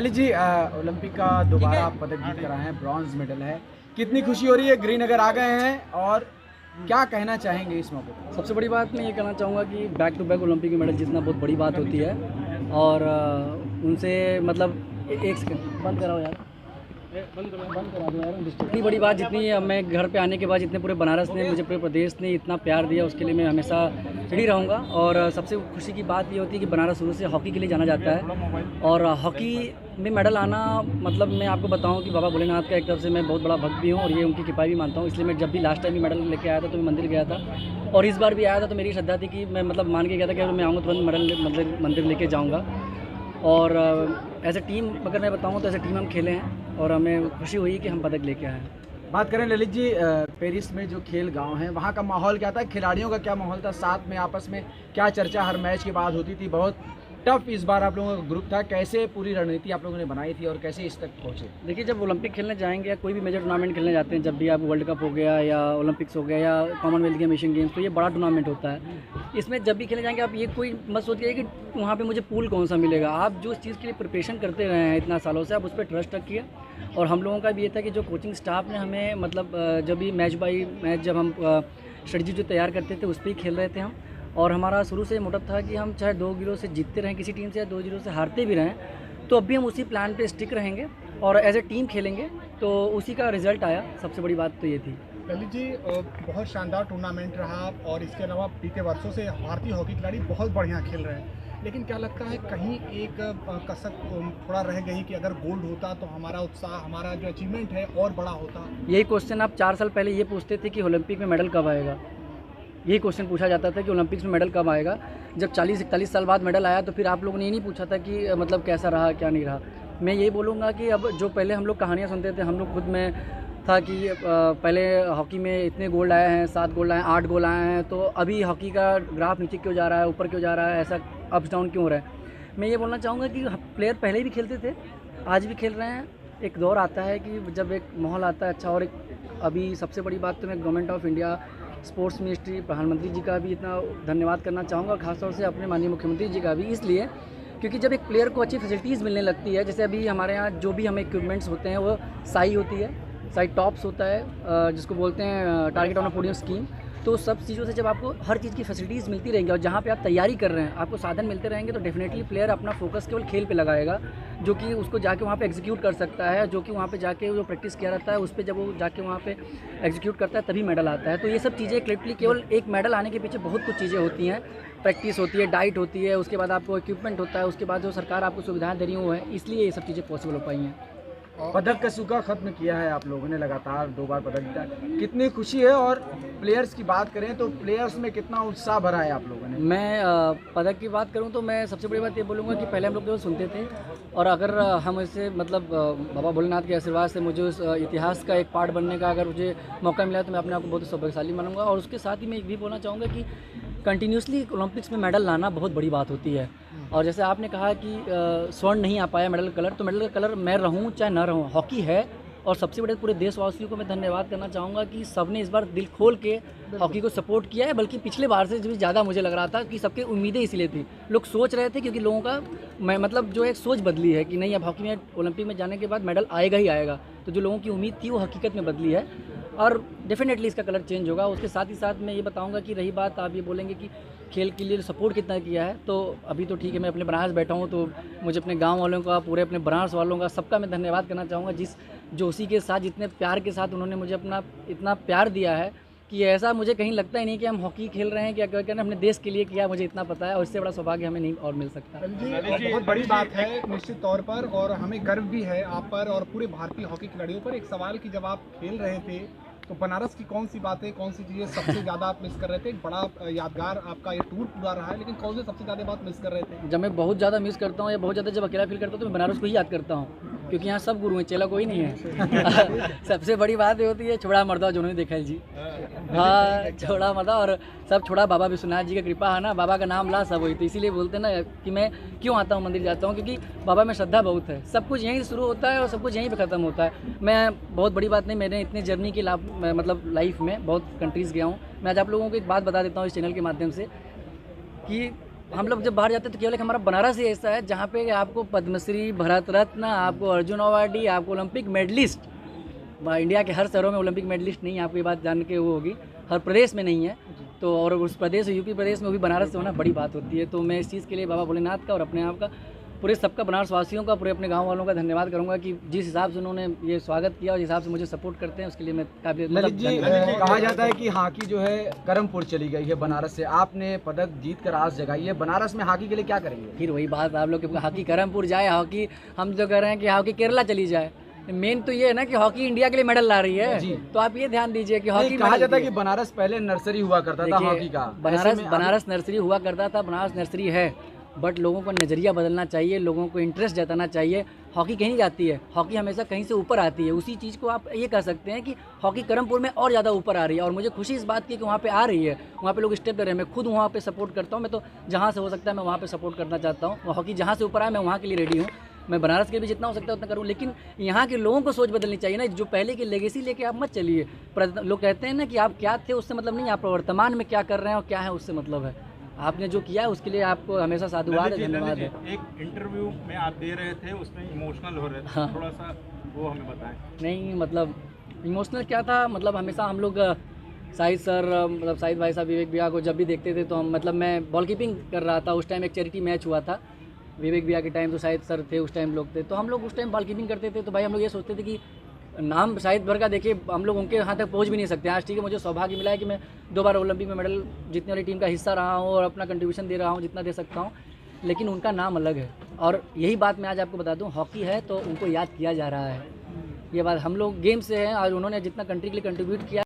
Lalit ji, Olympic का दोबारा पदक जीत कर आए हैं, ब्रॉन्ज मेडल है, कितनी खुशी हो रही है? ग्रीनगर आ गए हैं और क्या कहना चाहेंगे इस मौके पर? सबसे बड़ी बात मैं ये कहना चाहूँगा कि बैक टू बैक ओलंपिक में मेडल जीतना बहुत बड़ी बात होती है। और उनसे मतलब एक सेकंड बंद कराओ यार, बंद करा दो यार। इतनी बड़ी बात जितनी मैं घर पे आने के बाद जितने पूरे बनारस ने, मुझे पूरे प्रदेश ने इतना प्यार दिया, उसके लिए मैं हमेशा चिड़ी रहूँगा। और सबसे खुशी की बात ये होती है कि बनारस शुरू से हॉकी के लिए जाना जाता है, और हॉकी में मेडल आना मतलब मैं आपको बताऊं कि बाबा भोलेनाथ का एक तरफ से मैं बहुत बड़ा भक्त भी हूं, और ये उनकी कृपा भी मानता हूं। इसलिए मैं जब भी लास्ट टाइम भी मेडल लेके आया था तो मैं मंदिर गया था, और इस बार भी आया था तो मेरी श्रद्धा थी कि मैं मतलब मान के गया था कि अगर मैं आऊँगा तुरंत मेडल मंदिर लेके जाऊँगा। और एज ए टीम अगर मैं बताऊँ तो एज ए टीम हम खेले हैं, और हमें खुशी हुई कि हम पदक लेके आए हैं। बात करें ललित जी, पेरिस में जो खेल गांव है वहाँ का माहौल क्या था? खिलाड़ियों का क्या माहौल था? साथ में आपस में क्या चर्चा हर मैच के बाद होती थी? बहुत टफ इस बार आप लोगों का ग्रुप था, कैसे पूरी रणनीति आप लोगों ने बनाई थी और कैसे इस तक पहुँचे? देखिए, जब ओलंपिक खेलने जाएंगे या कोई भी मेजर टूर्नामेंट खेलने जाते हैं, जब भी आप वर्ल्ड कप हो गया या ओलंपिक्स हो गया या कॉमनवेल्थ गेम, एशियन गेम्स, तो ये बड़ा टूर्नामेंट होता है। इसमें जब भी खेलने जाएंगे आप ये कोई मत सोचिए कि वहाँ पे मुझे पूल कौन सा मिलेगा। आप जो चीज़ के लिए प्रिपरेशन करते रहे हैं इतना सालों से, आप उस पर ट्रस्ट रखिए। और हम लोगों का भी ये था कि जो कोचिंग स्टाफ ने हमें मतलब जब भी मैच बाई मैच जब हम स्ट्रेटजी जो तैयार करते थे उस पर ही खेल रहे थे हम। और हमारा शुरू से मोटिव था कि हम चाहे 2-0 से जीतते रहें किसी टीम से, या 2-0 से हारते भी रहें, तो अब भी हम उसी प्लान पे स्टिक रहेंगे और एज ए टीम खेलेंगे, तो उसी का रिजल्ट आया। सबसे बड़ी बात तो ये थी। ललित जी, बहुत शानदार टूर्नामेंट रहा, और इसके अलावा बीते वर्षों से भारतीय हॉकी खिलाड़ी बहुत बढ़िया खेल रहे हैं, लेकिन क्या लगता है कहीं एक कसक थोड़ा रह गई कि अगर गोल्ड होता तो हमारा उत्साह, हमारा जो अचीवमेंट है और बड़ा होता? यही क्वेश्चन आप 4 साल पहले ये पूछते थे कि ओलंपिक में मेडल कब आएगा। यही क्वेश्चन पूछा जाता था कि ओलंपिक्स में मेडल कब आएगा। जब 40-41 साल बाद मेडल आया तो फिर आप लोगों ने ये नहीं पूछा था कि मतलब कैसा रहा क्या नहीं रहा। मैं यही बोलूँगा कि अब जो पहले हम लोग कहानियाँ सुनते थे, हम लोग खुद में था कि पहले हॉकी में इतने गोल्ड आए हैं, 7 गोल्ड आए हैं, 8 गोल्ड आए हैं, तो अभी हॉकी का ग्राफ नीचे क्यों जा रहा है, ऊपर क्यों जा रहा है, ऐसा अप्स डाउन क्यों हो रहा है। मैं ये बोलना चाहूँगा कि प्लेयर पहले भी खेलते थे, आज भी खेल रहे हैं। एक दौर आता है कि जब एक माहौल आता है अच्छा, और एक अभी सबसे बड़ी बात तो मैं government of India, sports ministry, प्रधानमंत्री जी का भी इतना धन्यवाद करना चाहूँगा, खासतौर से अपने माननीय मुख्यमंत्री जी का भी, इसलिए क्योंकि जब एक प्लेयर को अच्छी फैसिलिटीज़ मिलने लगती है, जैसे अभी हमारे यहाँ जो भी हमें इक्विपमेंट्स होते हैं वो साई होती है, साई टॉप्स होता है जिसको बोलते हैं target on a podium scheme, तो सब चीज़ों से जब आपको हर चीज़ की फैसिलिटीज़ मिलती रहेंगी और जहाँ पे आप तैयारी कर रहे हैं आपको साधन मिलते रहेंगे, तो डेफिनेटली प्लेयर अपना फोकस केवल खेल पे लगाएगा, जो कि उसको जाके वहाँ पे एग्जीक्यूट कर सकता है, जो कि वहाँ पे जाके जो प्रैक्टिस किया रहता है उस पर जब वो जाके वहाँ पे एग्जीक्यूट करता है तभी मेडल आता है। तो ये सब चीज़ें कलेक्टिवली, केवल एक मेडल आने के पीछे बहुत कुछ चीज़ें होती हैं, प्रैक्टिस होती है, डाइट होती है, उसके बाद आपको इक्विपमेंट होता है, उसके बाद जो सरकार आपको सुविधाएँ दे रही हैं वो है, इसलिए ये सब चीज़ें पॉसिबल हो पाई हैं। पदक का सूखा खत्म किया है आप लोगों ने, लगातार 2 बार पदक जीता, कितनी खुशी है? और प्लेयर्स की बात करें तो प्लेयर्स में कितना उत्साह भरा है आप लोगों ने? मैं पदक की बात करूं तो मैं सबसे बड़ी बात ये बोलूँगा कि पहले हम लोग जो सुनते थे, और अगर हम इसे मतलब बाबा भोलेनाथ के आशीर्वाद से मुझे उस इतिहास का एक पार्ट बनने का अगर मुझे मौका मिला तो मैं अपने आप को बहुत सौभाग्यशाली मानूंगा। और उसके साथ ही मैं ये भी बोलना चाहूँगा कि कंटिन्यूसली ओलंपिक्स में मेडल लाना बहुत बड़ी बात होती है। और जैसे आपने कहा कि स्वर्ण नहीं आ पाया मेडल का कलर, तो मेडल का कलर मैं रहूं चाहे ना रहूं, हॉकी है। और सबसे बड़े पूरे देशवासियों को मैं धन्यवाद करना चाहूँगा कि सबने इस बार दिल खोल के हॉकी को सपोर्ट किया है, बल्कि पिछले बार से भी ज़्यादा मुझे लग रहा था कि सबकी उम्मीदें इसलिए थी, लोग सोच रहे थे, क्योंकि लोगों का मैं मतलब जो एक सोच बदली है कि नहीं अब हॉकी में ओलंपिक में जाने के बाद मेडल आएगा ही आएगा, तो जो लोगों की उम्मीद थी वो हकीकत में बदली है, और डेफिनेटली इसका कलर चेंज होगा। उसके साथ ही साथ मैं ये बताऊंगा कि रही बात, आप ये बोलेंगे कि खेल के लिए सपोर्ट कितना किया है, तो अभी तो ठीक है, मैं अपने बनारस बैठा हूँ तो मुझे अपने गांव वालों का, पूरे अपने बनारस वालों का, सबका मैं धन्यवाद करना चाहूँगा, जो उसी के साथ जितने प्यार के साथ उन्होंने मुझे अपना इतना प्यार दिया है कि ऐसा मुझे कहीं लगता ही नहीं कि हम हॉकी खेल रहे हैं, क्या कहते हैं अपने देश के लिए किया, मुझे इतना पता है, और इससे बड़ा सौभाग्य हमें नहीं और मिल सकता। जी, बहुत बड़ी बात है निश्चित तौर पर, और हमें गर्व भी है आप पर और पूरे भारतीय हॉकी खिलाड़ियों पर। एक सवाल कि जब आप खेल रहे थे तो बनारस की कौन सी बातें, कौन सी चीज़ें सबसे ज़्यादा आप मिस कर रहे थे? एक बड़ा यादगार आपका ये टूर पूरा रहा है, लेकिन कौन से सबसे ज़्यादा बात मिस कर रहे थे? जब मैं बहुत ज़्यादा मिस करता हूँ या बहुत ज़्यादा जब अकेला फील करता हूँ तो मैं बनारस को ही याद करता हूँ, क्योंकि यहाँ सब गुरु हैं, चेला कोई नहीं है। सबसे बड़ी बात ये होती है छोड़ा मर्दा जो नहीं देखा है जी। हाँ, छोड़ा मर्दा, और सब छोड़ा बाबा विश्वनाथ जी का कृपा है ना, बाबा का नाम ला सब हुई, तो इसीलिए बोलते हैं ना कि मैं क्यों आता हूँ मंदिर जाता हूँ, क्योंकि बाबा में श्रद्धा बहुत है। सब कुछ यहीं से शुरू होता है और सब कुछ यहीं पे ख़त्म होता है। मैं बहुत बड़ी बात नहीं, मैंने इतने जर्नी के मतलब लाइफ में बहुत कंट्रीज़ गया हूँ। मैं आज आप लोगों को एक बात बता देता हूँ इस चैनल के माध्यम से कि हम लोग जब बाहर जाते हैं तो केवल एक हमारा बनारस ही ऐसा है जहाँ पे आपको पद्मश्री, भारत रत्न, आपको अर्जुन अवार्डी, आपको ओलंपिक मेडलिस्ट, इंडिया के हर शहरों में ओलंपिक मेडलिस्ट नहीं है, आपको ये बात जान के वो होगी, हर प्रदेश में नहीं है। तो और उस प्रदेश यूपी प्रदेश में वो भी बनारस से होना बड़ी बात होती है। तो मैं इस चीज़ के लिए बाबा भोलेनाथ का और अपने आप का, पूरे सबका, बनारस वासियों का, पूरे अपने गांव वालों का धन्यवाद करूंगा कि जिस हिसाब से उन्होंने ये स्वागत किया और जिस हिसाब से मुझे सपोर्ट करते हैं उसके लिए मैं काफ़ी ललित जी, कहा जाता है कि हॉकी जो है करमपुर चली गई है बनारस से, आपने पदक जीत कर आस जगाई है, बनारस में हॉकी के लिए क्या करेंगे? फिर वही बात आप लोग, हॉकी करमपुर जाए, हॉकी हम जो कह रहे हैं कि हॉकी केरला चली जाए। मेन तो ये है ना कि हॉकी इंडिया के लिए मेडल ला रही है जी। तो आप ये ध्यान दीजिए कि हॉकी कहा जाता है कि बनारस पहले नर्सरी हुआ करता था हॉकी का, बनारस नर्सरी हुआ करता था, बनारस नर्सरी है, बट लोगों को नज़रिया बदलना चाहिए, लोगों को इंटरेस्ट जताना चाहिए। हॉकी कहीं जाती है, हॉकी हमेशा कहीं से ऊपर आती है। उसी चीज़ को आप ये कह सकते हैं कि हॉकी करमपुर में और ज़्यादा ऊपर आ रही है और मुझे खुशी इस बात की कि वहाँ पे आ रही है, वहाँ पे लोग स्टेप ले रहे हैं। मैं खुद वहाँ पे सपोर्ट करता हूँ, मैं तो जहाँ से हो सकता है मैं वहाँ पे सपोर्ट करना चाहता हूँ। हॉकी जहाँ से ऊपर आए मैं वहाँ के लिए रेडी हूँ, मैं बनारस के भी जितना हो सकता है उतना करूँ। लेकिन यहाँ के लोगों को सोच बदलनी चाहिए ना, जो पहले की लेगेसी लेके आप मत चलिए। लोग कहते हैं ना कि आप क्या थे उससे मतलब नहीं, आप वर्तमान में क्या कर रहे हैं और क्या है उससे मतलब है। आपने जो किया है उसके लिए आपको हमेशा साधुवाद है, धन्यवाद है। एक इंटरव्यू में आप दे रहे थे, उसमें इमोशनल हो रहे थे, हाँ। थोड़ा सा वो हमें बताएं। नहीं मतलब इमोशनल क्या था, मतलब हमेशा हम लोग शाहिद सर, मतलब शाहिद भाई साहब, विवेक भैया को जब भी देखते थे तो हम, मतलब मैं बॉल कीपिंग कर रहा था उस टाइम, एक चैरिटी मैच हुआ था विवेक भैया के टाइम, तो शाहिद सर थे उस टाइम, लोग थे, तो हम लोग उस टाइम बॉल कीपिंग करते थे। तो भाई हम लोग ये सोचते थे कि नाम शाहिद भर का देखिए, हम लोग उनके यहाँ तक पहुँच भी नहीं सकते। आज ठीक है, मुझे सौभाग्य मिला है कि मैं 2 बार ओलंपिक में मेडल जीतने वाली टीम का हिस्सा रहा हूँ और अपना कंट्रीब्यूशन दे रहा हूँ जितना दे सकता हूँ, लेकिन उनका नाम अलग है। और यही बात मैं आज आपको बता दूँ, हॉकी है तो उनको याद किया जा रहा है। ये बात हम लोग गेम से हैं और उन्होंने जितना कंट्री के लिए कंट्रीब्यूट किया